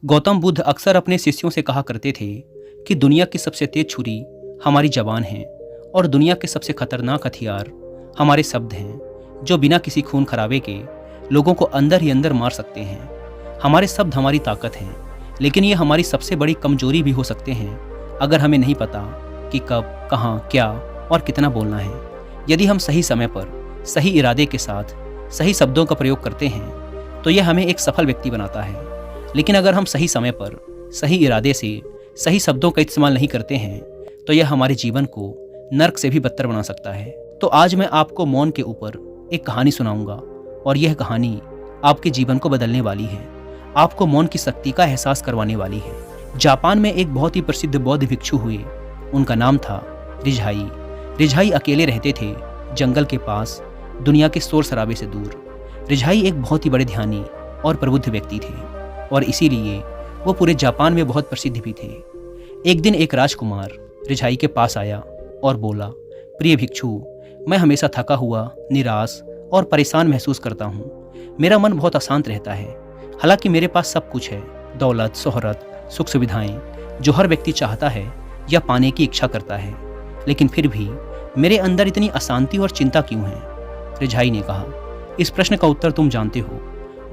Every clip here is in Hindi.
गौतम बुद्ध अक्सर अपने शिष्यों से कहा करते थे कि दुनिया की सबसे तेज छुरी हमारी जबान है और दुनिया के सबसे खतरनाक हथियार हमारे शब्द हैं, जो बिना किसी खून खराबे के लोगों को अंदर ही अंदर मार सकते हैं। हमारे शब्द हमारी ताकत हैं, लेकिन ये हमारी सबसे बड़ी कमजोरी भी हो सकते हैं अगर हमें नहीं पता कि कब, कहाँ, क्या और कितना बोलना है। यदि हम सही समय पर सही इरादे के साथ सही शब्दों का प्रयोग करते हैं तो यह हमें एक सफल व्यक्ति बनाता है। लेकिन अगर हम सही समय पर सही इरादे से सही शब्दों का इस्तेमाल नहीं करते हैं तो यह हमारे जीवन को नर्क से भी बदतर बना सकता है। तो आज मैं आपको मौन के ऊपर एक कहानी सुनाऊंगा और यह कहानी आपके जीवन को बदलने वाली है, आपको मौन की शक्ति का एहसास करवाने वाली है। जापान में एक बहुत ही प्रसिद्ध बौद्ध भिक्षु हुए, उनका नाम था रिझाई। रिझाई अकेले रहते थे जंगल के पास, दुनिया के शोर शराबे से दूर। रिझाई एक बहुत ही बड़े ध्यानी और प्रबुद्ध व्यक्ति थे और इसीलिए वो पूरे जापान में बहुत प्रसिद्ध भी थे। एक दिन एक राजकुमार रिझाई के पास आया और बोला, प्रिय भिक्षु, मैं हमेशा थका हुआ, निराश और परेशान महसूस करता हूँ। मेरा मन बहुत अशांत रहता है। हालांकि मेरे पास सब कुछ है, दौलत, शोहरत, सुख सुविधाएं, जो हर व्यक्ति चाहता है या पाने की इच्छा करता है, लेकिन फिर भी मेरे अंदर इतनी अशांति और चिंता क्यों है? रिझाई ने कहा, इस प्रश्न का उत्तर तुम जानते हो,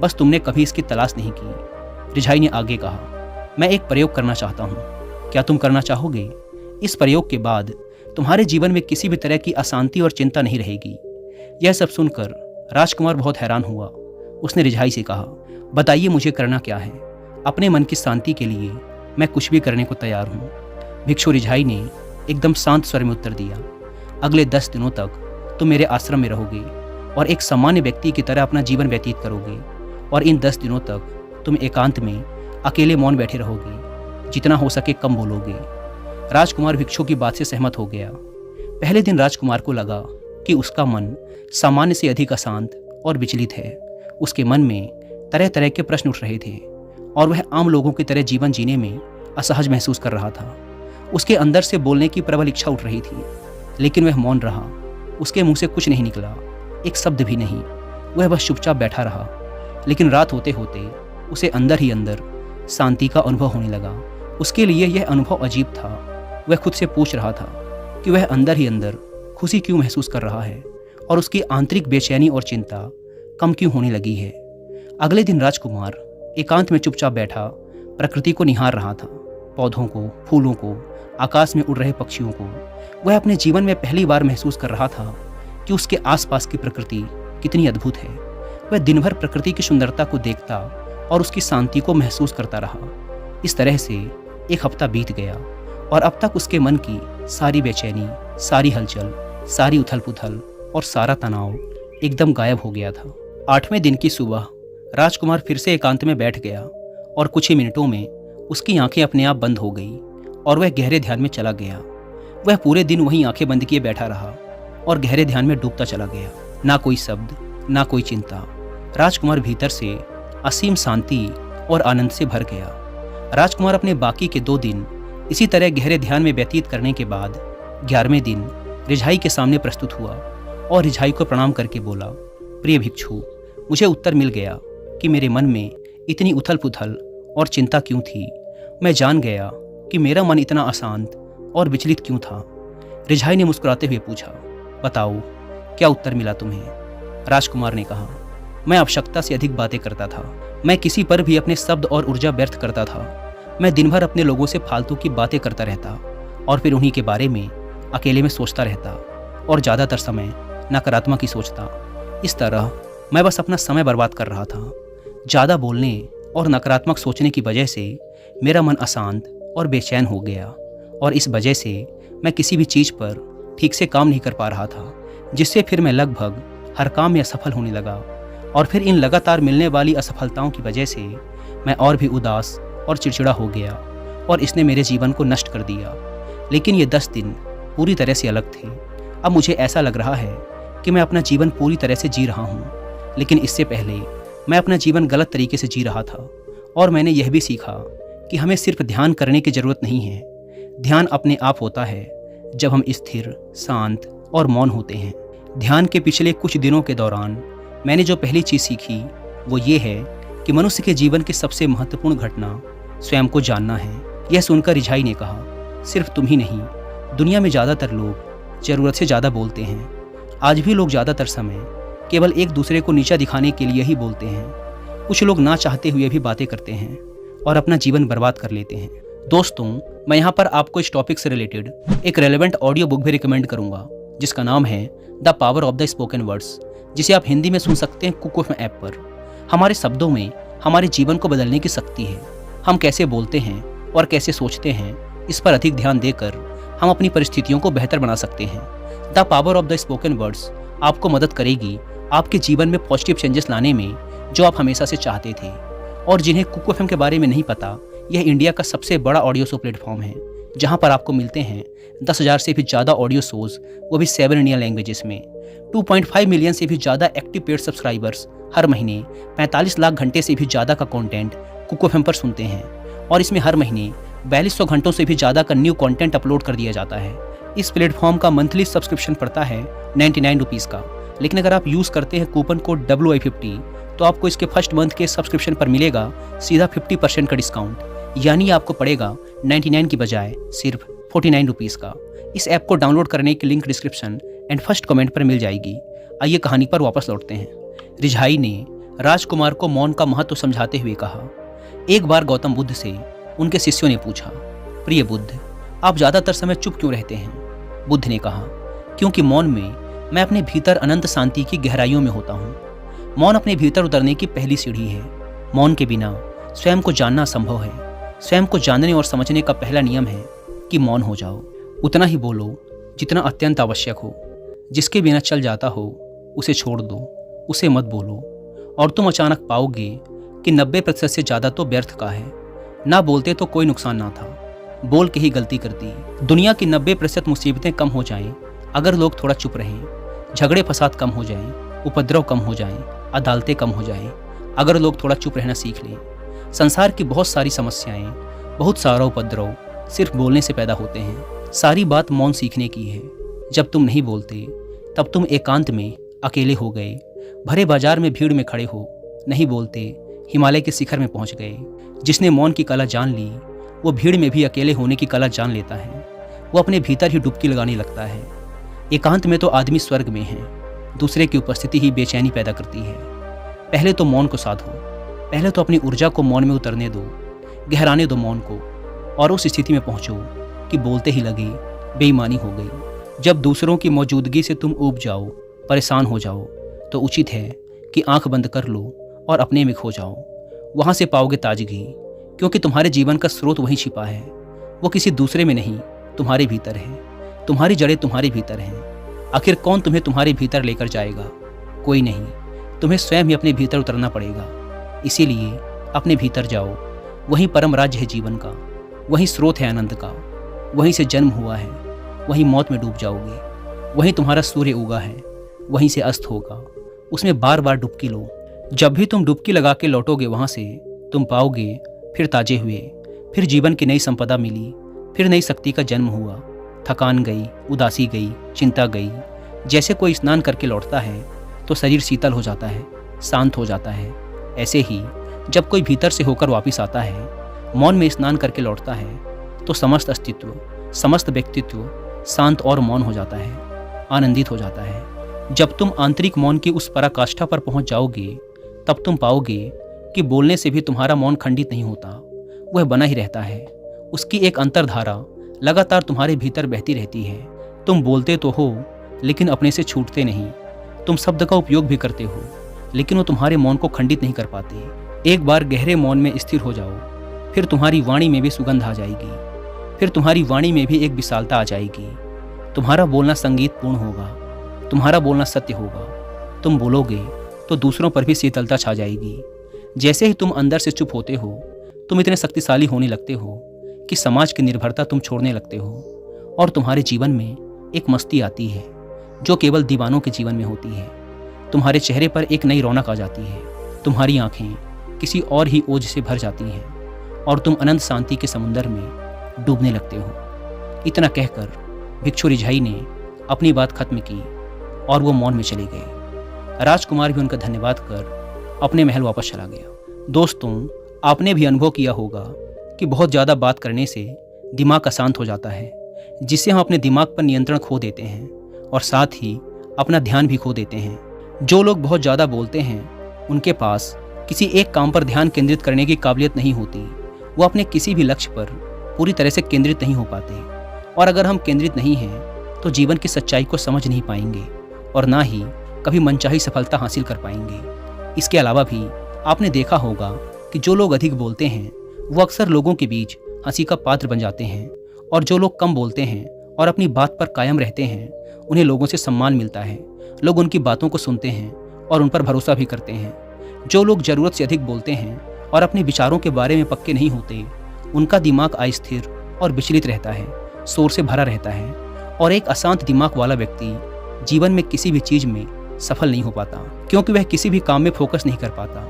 बस तुमने कभी इसकी तलाश नहीं की। रिझाई ने आगे कहा, मैं एक प्रयोग करना चाहता हूँ, क्या तुम करना चाहोगे? इस प्रयोग के बाद तुम्हारे जीवन में किसी भी तरह की अशांति और चिंता नहीं रहेगी। यह सब सुनकर राजकुमार बहुत हैरान हुआ। उसने रिझाई से कहा, बताइए मुझे करना क्या है? अपने मन की शांति के लिए मैं कुछ भी करने को तैयार हूँ। भिक्षु रिझाई ने एकदम शांत स्वर में उत्तर दिया, अगले 10 दिनों तक तुम मेरे आश्रम में रहोगे और एक सामान्य व्यक्ति की तरह अपना जीवन व्यतीत करोगे और इन 10 दिनों तक तुम एकांत में अकेले मौन बैठे रहोगे, जितना हो सके कम बोलोगे। राजकुमार भिक्षु की बात से सहमत हो गया। पहले दिन राजकुमार को लगा कि उसका मन सामान्य से अधिक अशांत और विचलित है। उसके मन में तरह तरह के प्रश्न उठ रहे थे और वह आम लोगों की तरह जीवन जीने में असहज महसूस कर रहा था। उसके अंदर से बोलने की प्रबल इच्छा उठ रही थी, लेकिन वह मौन रहा। उसके मुंह से कुछ नहीं निकला, एक शब्द भी नहीं। वह बस चुपचाप बैठा रहा। लेकिन रात होते होते उसे अंदर ही अंदर शांति का अनुभव होने लगा। उसके लिए यह अनुभव अजीब था। वह खुद से पूछ रहा था कि वह अंदर ही अंदर खुशी क्यों महसूस कर रहा है और उसकी आंतरिक बेचैनी और चिंता कम क्यों होने लगी है। अगले दिन राजकुमार एकांत में चुपचाप बैठा प्रकृति को निहार रहा था, पौधों को, फूलों को, आकाश में उड़ रहे पक्षियों को। वह अपने जीवन में पहली बार महसूस कर रहा था कि उसके आसपास की प्रकृति कितनी अद्भुत है। वह दिन भर प्रकृति की सुंदरता को देखता और उसकी शांति को महसूस करता रहा। इस तरह से एक हफ्ता बीत गया और अब तक उसके मन की सारी बेचैनी, सारी हलचल, सारी उथल पुथल और सारा तनाव एकदम गायब हो गया था। 8वें दिन की सुबह राजकुमार फिर से एकांत में बैठ गया और कुछ ही मिनटों में उसकी आंखें अपने आप बंद हो गई और वह गहरे ध्यान में चला गया। वह पूरे दिन वहीं आंखें बंद किए बैठा रहा और गहरे ध्यान में डूबता चला गया। ना कोई शब्द, ना कोई चिंता। राजकुमार भीतर से असीम शांति और आनंद से भर गया। राजकुमार अपने बाकी के 2 दिन इसी तरह गहरे ध्यान में व्यतीत करने के बाद 11वें दिन रिझाई के सामने प्रस्तुत हुआ और रिझाई को प्रणाम करके बोला, प्रिय भिक्षु, मुझे उत्तर मिल गया कि मेरे मन में इतनी उथल पुथल और चिंता क्यों थी। मैं जान गया कि मेरा मन इतना अशांत और विचलित क्यों था। रिझाई ने मुस्कुराते हुए पूछा, बताओ क्या उत्तर मिला तुम्हें? राजकुमार ने कहा, मैं आवश्यकता से अधिक बातें करता था। मैं किसी पर भी अपने शब्द और ऊर्जा व्यर्थ करता था। मैं दिन भर अपने लोगों से फालतू की बातें करता रहता और फिर उन्हीं के बारे में अकेले में सोचता रहता और ज़्यादातर समय नकारात्मक ही सोचता। इस तरह मैं बस अपना समय बर्बाद कर रहा था। ज़्यादा बोलने और नकारात्मक सोचने की वजह से मेरा मन अशांत और बेचैन हो गया और इस वजह से मैं किसी भी चीज़ पर ठीक से काम नहीं कर पा रहा था, जिससे फिर मैं लगभग हर काम में असफल होने लगा और फिर इन लगातार मिलने वाली असफलताओं की वजह से मैं और भी उदास और चिड़चिड़ा हो गया और इसने मेरे जीवन को नष्ट कर दिया। लेकिन ये 10 दिन पूरी तरह से अलग थे। अब मुझे ऐसा लग रहा है कि मैं अपना जीवन पूरी तरह से जी रहा हूँ, लेकिन इससे पहले मैं अपना जीवन गलत तरीके से जी रहा था। और मैंने यह भी सीखा कि हमें सिर्फ ध्यान करने की ज़रूरत नहीं है। ध्यान अपने आप होता है जब हम स्थिर, शांत और मौन होते हैं। ध्यान के पिछले कुछ दिनों के दौरान मैंने जो पहली चीज़ सीखी वो ये है कि मनुष्य के जीवन की सबसे महत्वपूर्ण घटना स्वयं को जानना है। यह सुनकर रिझाई ने कहा, सिर्फ तुम ही नहीं, दुनिया में ज़्यादातर लोग ज़रूरत से ज़्यादा बोलते हैं। आज भी लोग ज़्यादातर समय केवल एक दूसरे को नीचा दिखाने के लिए ही बोलते हैं। कुछ लोग ना चाहते हुए भी बातें करते हैं और अपना जीवन बर्बाद कर लेते हैं। दोस्तों, मैं यहाँ पर आपको इस टॉपिक से रिलेटेड एक रेलेवेंट ऑडियो बुक भी रिकमेंड करूँगा, जिसका नाम है the power of the spoken words, जिसे आप हिंदी में सुन सकते हैं कुक ऐप पर। हमारे शब्दों में हमारे जीवन को बदलने की शक्ति है। हम कैसे बोलते हैं और कैसे सोचते हैं, इस पर अधिक ध्यान देकर हम अपनी परिस्थितियों को बेहतर बना सकते हैं। The power of the spoken words आपको मदद करेगी आपके जीवन में पॉजिटिव चेंजेस लाने में, जो आप हमेशा से चाहते थे। और जिन्हें कुक एफएम के बारे में नहीं पता, यह इंडिया का सबसे बड़ा ऑडियो शो प्लेटफॉर्म है, जहां पर आपको मिलते हैं 10,000 से भी ज़्यादा ऑडियो शोज, वो भी 7 इंडियन लैंग्वेजेस में। 2.5 मिलियन से भी ज़्यादा एक्टिव पेड सब्सक्राइबर्स हर महीने 45 लाख घंटे से भी ज़्यादा का कंटेंट कुक एफएम पर सुनते हैं, और इसमें हर महीने 4200 घंटों से भी ज़्यादा का न्यू कंटेंट अपलोड कर दिया जाता है। इस प्लेटफॉर्म का मंथली सब्सक्रिप्शन पड़ता है 99 रुपीज़ का, लेकिन अगर आप यूज़ करते हैं कूपन कोड WI50 तो आपको इसके फर्स्ट मंथ के सब्सक्रिप्शन पर मिलेगा सीधा 50% का डिस्काउंट, यानी आपको पड़ेगा 99 की बजाय सिर्फ 49 रुपीज़ का। इस ऐप को डाउनलोड करने की link description and first comment पर मिल जाएगी। आइए कहानी पर वापस लौटते हैं। रिझाई ने राजकुमार को मौन का महत्व समझाते हुए कहा, एक बार गौतम बुद्ध से उनके शिष्यों ने पूछा, प्रिय बुद्ध, आप ज़्यादातर समय चुप क्यों रहते हैं? बुद्ध ने कहा, क्योंकि मौन में मैं अपने भीतर अनंत शांति की गहराइयों में होता हूँ। मौन अपने भीतर उतरने की पहली सीढ़ी है। मौन के बिना स्वयं को जानना असंभव है। स्वयं को जानने और समझने का पहला नियम है कि मौन हो जाओ। उतना ही बोलो जितना अत्यंत आवश्यक हो। जिसके बिना चल जाता हो उसे छोड़ दो, उसे मत बोलो, और तुम अचानक पाओगे कि 90% से ज़्यादा तो व्यर्थ का है। ना बोलते तो कोई नुकसान ना था, बोल के ही गलती कर दी। दुनिया की 90% मुसीबतें कम हो जाएं अगर लोग थोड़ा चुप रहें। झगड़े फसाद कम हो जाएं, उपद्रव कम हो जाएं, अदालतें कम हो जाएं अगर लोग थोड़ा चुप रहना सीख लें। संसार की बहुत सारी समस्याएं, बहुत सारा उपद्रव सिर्फ बोलने से पैदा होते हैं। सारी बात मौन सीखने की है। जब तुम नहीं बोलते तब तुम एकांत में अकेले हो गए, भरे बाजार में भीड़ में खड़े हो। नहीं बोलते हिमालय के शिखर में पहुंच गए। जिसने मौन की कला जान ली वो भीड़ में भी अकेले होने की कला जान लेता है। वो अपने भीतर ही डुबकी लगाने लगता है। एकांत में तो आदमी स्वर्ग में है। दूसरे की उपस्थिति ही बेचैनी पैदा करती है। पहले तो मौन को साधो। पहले तो अपनी ऊर्जा को मौन में उतरने दो, गहराने दो मौन को, और उस स्थिति में पहुंचो कि बोलते ही लगे बेईमानी हो गई। जब दूसरों की मौजूदगी से तुम ऊब जाओ, परेशान हो जाओ, तो उचित है कि आंख बंद कर लो और अपने में खो जाओ। वहाँ से पाओगे ताजगी, क्योंकि तुम्हारे जीवन का स्रोत वहीं छिपा है। वो किसी दूसरे में नहीं, तुम्हारे भीतर है। तुम्हारी जड़ें तुम्हारे भीतर हैं। आखिर कौन तुम्हें तुम्हारे भीतर लेकर जाएगा? कोई नहीं। तुम्हें स्वयं ही अपने भीतर उतरना पड़ेगा। इसीलिए अपने भीतर जाओ। वहीं परम राज्य है जीवन का, वहीं स्रोत है आनंद का। वहीं से जन्म हुआ है, वहीं मौत में डूब जाओगे। वहीं तुम्हारा सूर्य उगा है, वहीं से अस्त होगा। उसमें बार बार डुबकी लो। जब भी तुम डुबकी लगा के लौटोगे वहाँ से, तुम पाओगे फिर ताजे हुए, फिर जीवन की नई संपदा मिली, फिर नई शक्ति का जन्म हुआ। थकान गई, उदासी गई, चिंता गई। जैसे कोई स्नान करके लौटता है तो शरीर शीतल हो जाता है, शांत हो जाता है। ऐसे ही जब कोई भीतर से होकर वापस आता है, मौन में स्नान करके लौटता है, तो समस्त अस्तित्व, समस्त व्यक्तित्व शांत और मौन हो जाता है, आनंदित हो जाता है। जब तुम आंतरिक मौन की उस पराकाष्ठा पर पहुंच जाओगे, तब तुम पाओगे कि बोलने से भी तुम्हारा मौन खंडित नहीं होता, वह बना ही रहता है। उसकी एक अंतर्धारा लगातार तुम्हारे भीतर बहती रहती है। तुम बोलते तो हो, लेकिन अपने से छूटते नहीं। तुम शब्द का उपयोग भी करते हो, लेकिन वो तुम्हारे मौन को खंडित नहीं कर पाते। एक बार गहरे मौन में स्थिर हो जाओ, फिर तुम्हारी वाणी में भी सुगंध आ जाएगी। फिर तुम्हारी वाणी में भी एक विशालता आ जाएगी। तुम्हारा बोलना संगीतपूर्ण होगा, तुम्हारा बोलना सत्य होगा। तुम बोलोगे तो दूसरों पर भी शीतलता छा जाएगी। जैसे ही तुम अंदर से चुप होते हो, तुम इतने शक्तिशाली होने लगते हो कि समाज की निर्भरता तुम छोड़ने लगते हो, और तुम्हारे जीवन में एक मस्ती आती है जो केवल दीवानों के जीवन में होती है। तुम्हारे चेहरे पर एक नई रौनक आ जाती है। तुम्हारी आंखें किसी और ही ओज से भर जाती हैं, और तुम अनंत शांति के समुंदर में डूबने लगते हो। इतना कहकर भिक्षु रिझाई ने अपनी बात खत्म की और वो मौन में चले गए। राजकुमार भी उनका धन्यवाद कर अपने महल वापस चला गया। दोस्तों, आपने भी अनुभव किया होगा कि बहुत ज़्यादा बात करने से दिमाग अशांत हो जाता है, जिससे हम अपने दिमाग पर नियंत्रण खो देते हैं और साथ ही अपना ध्यान भी खो देते हैं। जो लोग बहुत ज़्यादा बोलते हैं उनके पास किसी एक काम पर ध्यान केंद्रित करने की काबिलियत नहीं होती। वो अपने किसी भी लक्ष्य पर पूरी तरह से केंद्रित नहीं हो पाते, और अगर हम केंद्रित नहीं हैं तो जीवन की सच्चाई को समझ नहीं पाएंगे और ना ही कभी मनचाही सफलता हासिल कर पाएंगे। इसके अलावा भी आपने देखा होगा कि जो लोग अधिक बोलते हैं वो अक्सर लोगों के बीच हंसी का पात्र बन जाते हैं, और जो लोग कम बोलते हैं और अपनी बात पर कायम रहते हैं उन्हें लोगों से सम्मान मिलता है। लोग उनकी बातों को सुनते हैं और उन पर भरोसा भी करते हैं। जो लोग ज़रूरत से अधिक बोलते हैं और अपने विचारों के बारे में पक्के नहीं होते, उनका दिमाग अस्थिर और विचलित रहता है, शोर से भरा रहता है, और एक अशांत दिमाग वाला व्यक्ति जीवन में किसी भी चीज़ में सफल नहीं हो पाता, क्योंकि वह किसी भी काम में फोकस नहीं कर पाता।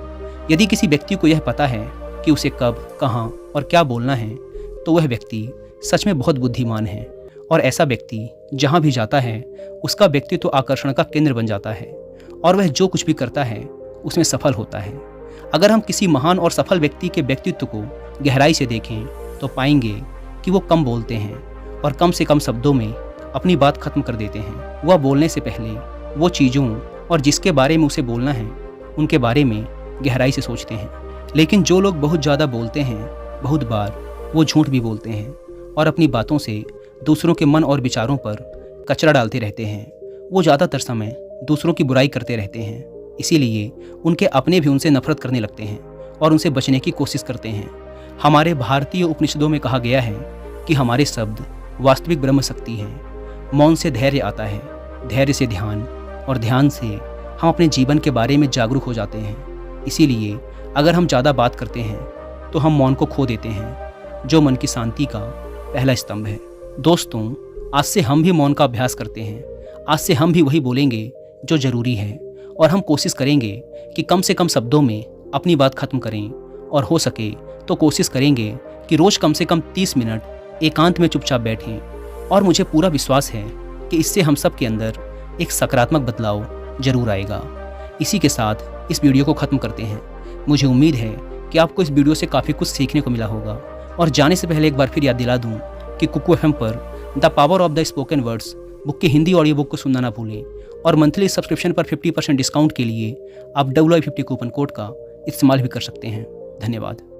यदि किसी व्यक्ति को यह पता है कि उसे कब, कहाँ और क्या बोलना है, तो वह व्यक्ति सच में बहुत बुद्धिमान है, और ऐसा व्यक्ति जहाँ भी जाता है उसका व्यक्तित्व आकर्षण का केंद्र बन जाता है, और वह जो कुछ भी करता है उसमें सफल होता है। अगर हम किसी महान और सफल व्यक्ति के व्यक्तित्व को गहराई से देखें तो पाएंगे कि वो कम बोलते हैं और कम से कम शब्दों में अपनी बात खत्म कर देते हैं। वह बोलने से पहले वो चीज़ों और जिसके बारे में उसे बोलना है उनके बारे में गहराई से सोचते हैं। लेकिन जो लोग बहुत ज़्यादा बोलते हैं, बहुत बार वो झूठ भी बोलते हैं और अपनी बातों से दूसरों के मन और विचारों पर कचरा डालते रहते हैं। वो ज़्यादातर समय दूसरों की बुराई करते रहते हैं, इसीलिए उनके अपने भी उनसे नफरत करने लगते हैं और उनसे बचने की कोशिश करते हैं। हमारे भारतीय उपनिषदों में कहा गया है कि हमारे शब्द वास्तविक ब्रह्म शक्ति हैं। मौन से धैर्य आता है, धैर्य से ध्यान, और ध्यान से हम अपने जीवन के बारे में जागरूक हो जाते हैं। इसीलिए अगर हम ज़्यादा बात करते हैं तो हम मौन को खो देते हैं, जो मन की शांति का पहला स्तंभ है। दोस्तों, आज से हम भी मौन का अभ्यास करते हैं। आज से हम भी वही बोलेंगे जो ज़रूरी है, और हम कोशिश करेंगे कि कम से कम शब्दों में अपनी बात खत्म करें, और हो सके तो कोशिश करेंगे कि रोज़ कम से कम 30 मिनट एकांत में चुपचाप बैठें। और मुझे पूरा विश्वास है कि इससे हम सब के अंदर एक सकारात्मक बदलाव जरूर आएगा। इसी के साथ इस वीडियो को ख़त्म करते हैं। मुझे उम्मीद है कि आपको इस वीडियो से काफ़ी कुछ सीखने को मिला होगा। और जाने से पहले एक बार फिर याद दिला दूँ कि कुकू FM पर the power of the spoken words book की हिंदी ऑडियो बुक को सुनना ना भूलें, और मंथली सब्सक्रिप्शन पर 50% डिस्काउंट के लिए आप WI50 कूपन कोड का इस्तेमाल भी कर सकते हैं। धन्यवाद।